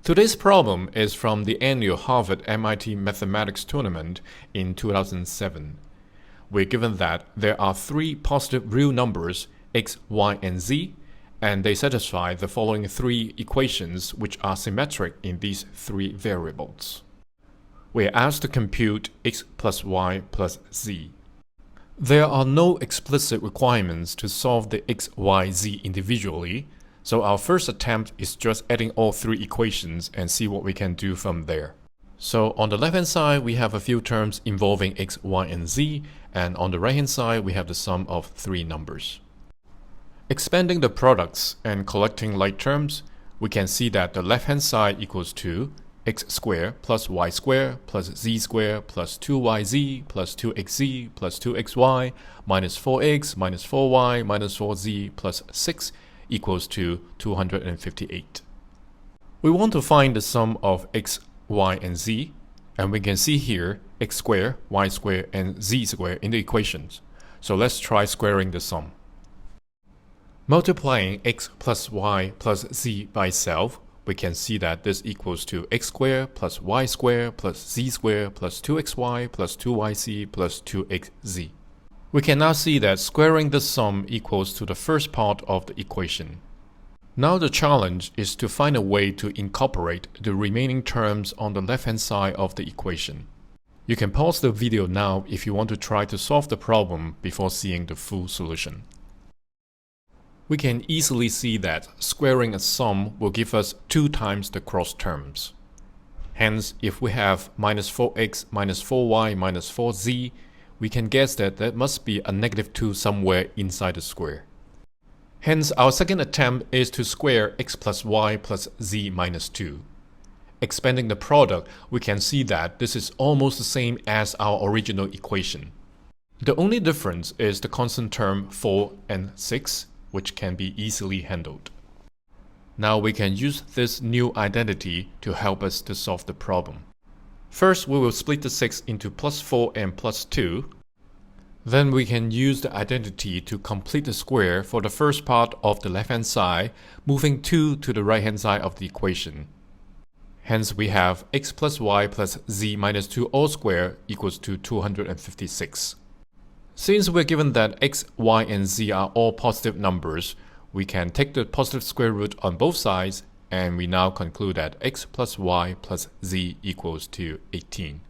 Today's problem is from the annual Harvard-MIT Mathematics Tournament in 2007. We're given that there are three positive real numbers x, y, and z, and they satisfy the following three equations which are symmetric in these three variables. We're asked to compute x plus y plus z. There are no explicit requirements to solve the x, y, z individually, so our first attempt is just adding all three equations and see what we can do from there. So on the left hand side we have a few terms involving x, y, and z, and on the right hand side we have the sum of three numbers. Expanding the products and collecting like terms, we can see that the left hand side equals to x squared plus y squared plus z squared plus 2yz plus 2xz plus 2xy minus 4x minus 4y minus 4z plus 6 equals to 258. We want to find the sum of x, y, and z, and we can see here x squared, y squared, and z squared in the equations. So let's try squaring the sum. Multiplying x plus y plus z by itself, we can see that this equals to x squared plus y squared plus z squared plus 2xy plus 2yc plus 2xz. We can now see that squaring the sum equals to the first part of the equation. Now the challenge is to find a way to incorporate the remaining terms on the left-hand side of the equation. You can pause the video now if you want to try to solve the problem before seeing the full solution. We can easily see that squaring a sum will give us 2 times the cross terms. Hence, if we have minus 4x minus 4y minus 4z, we can guess that there must be a negative 2 somewhere inside the square. Hence, our second attempt is to square x plus y plus z minus 2. Expanding the product, we can see that this is almost the same as our original equation. The only difference is the constant term 4 and 6, which can be easily handled. Now we can use this new identity to help us to solve the problem. First, we will split the 6 into plus 4 and plus 2. Then we can use the identity to complete the square for the first part of the left-hand side, moving 2 to the right-hand side of the equation. Hence, we have x plus y plus z minus 2 all squared equals to 256. Since we're given that x, y, and z are all positive numbers, we can take the positive square root on both sides, and we now conclude that x plus y plus z equals to 18.